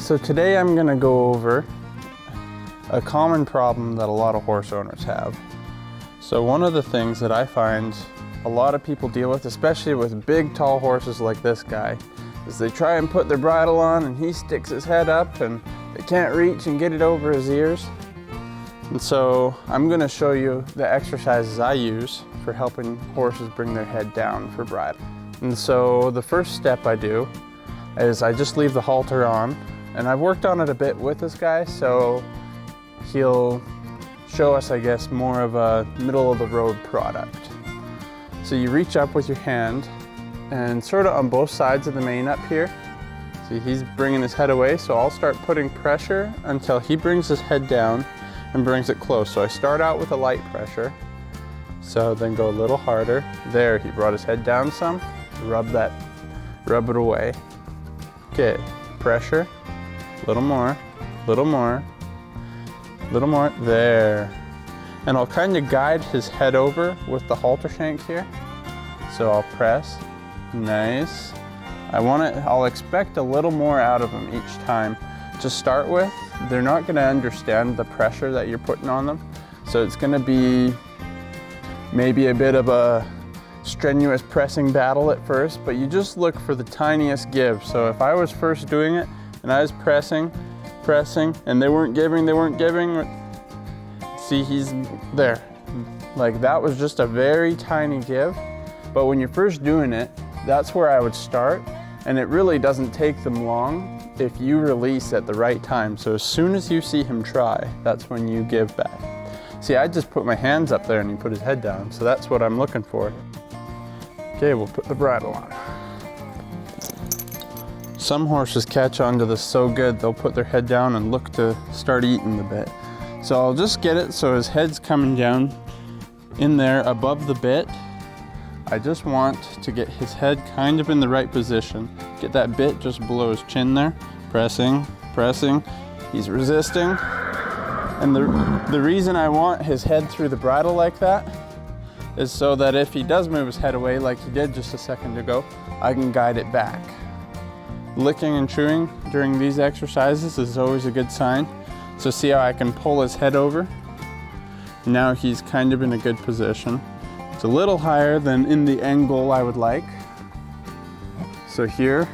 So today I'm going to go over a common problem that a lot of horse owners have. So one of the things that I find a lot of people deal with, especially with big tall horses like this guy, is they try and put their bridle on and he sticks his head up and they can't reach and get it over his ears. And so I'm going to show you the exercises I use for helping horses bring their head down for bridle. And so the first step I do is I just leave the halter on, and I've worked on it a bit with this guy, so he'll show us, I guess, more of a middle of the road product. So you reach up with your hand and sort of on both sides of the mane up here. See, he's bringing his head away, so I'll start putting pressure until he brings his head down and brings it close. So I start out with a light pressure, so then go a little harder. There, he brought his head down some, rub it away. Okay, pressure, a little more, little more, little more, there. And I'll kind of guide his head over with the halter shank here. So I'll press, nice. I'll expect a little more out of them each time. To start with, they're not gonna understand the pressure that you're putting on them. So it's gonna be maybe a bit of a strenuous pressing battle at first, but you just look for the tiniest give. So if I was first doing it and I was pressing, and they weren't giving, see, he's there. Like, that was just a very tiny give. But when you're first doing it, that's where I would start. And it really doesn't take them long if you release at the right time. So as soon as you see him try, that's when you give back. See, I just put my hands up there and he put his head down. So that's what I'm looking for. Okay, we'll put the bridle on. Some horses catch on to this so good, they'll put their head down and look to start eating the bit. So I'll just get it so his head's coming down in there above the bit. I just want to get his head kind of in the right position. Get that bit just below his chin there. Pressing, pressing. He's resisting. And the reason I want his head through the bridle like that is so that if he does move his head away like he did just a second ago, I can guide it back. Licking and chewing during these exercises is always a good sign. So see how I can pull his head over? Now he's kind of in a good position. It's a little higher than in the angle I would like. So here,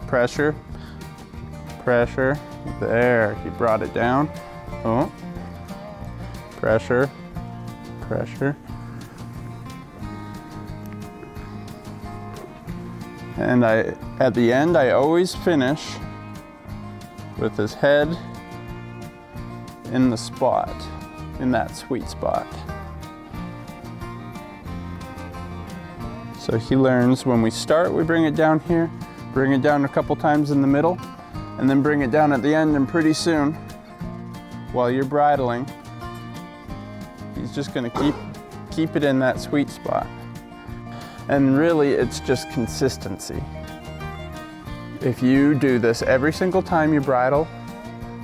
pressure, pressure, there, he brought it down. Oh, pressure, pressure. And at the end, I always finish with his head in the spot, in that sweet spot. So he learns when we start, we bring it down here, bring it down a couple times in the middle, and then bring it down at the end, and pretty soon, while you're bridling, he's just gonna keep it in that sweet spot. And really, it's just consistency. If you do this every single time you bridle,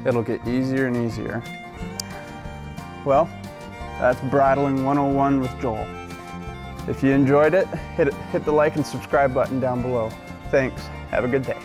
it'll get easier and easier. Well, that's Bridling 101 with Joel. If you enjoyed it, hit the like and subscribe button down below. Thanks. Have a good day.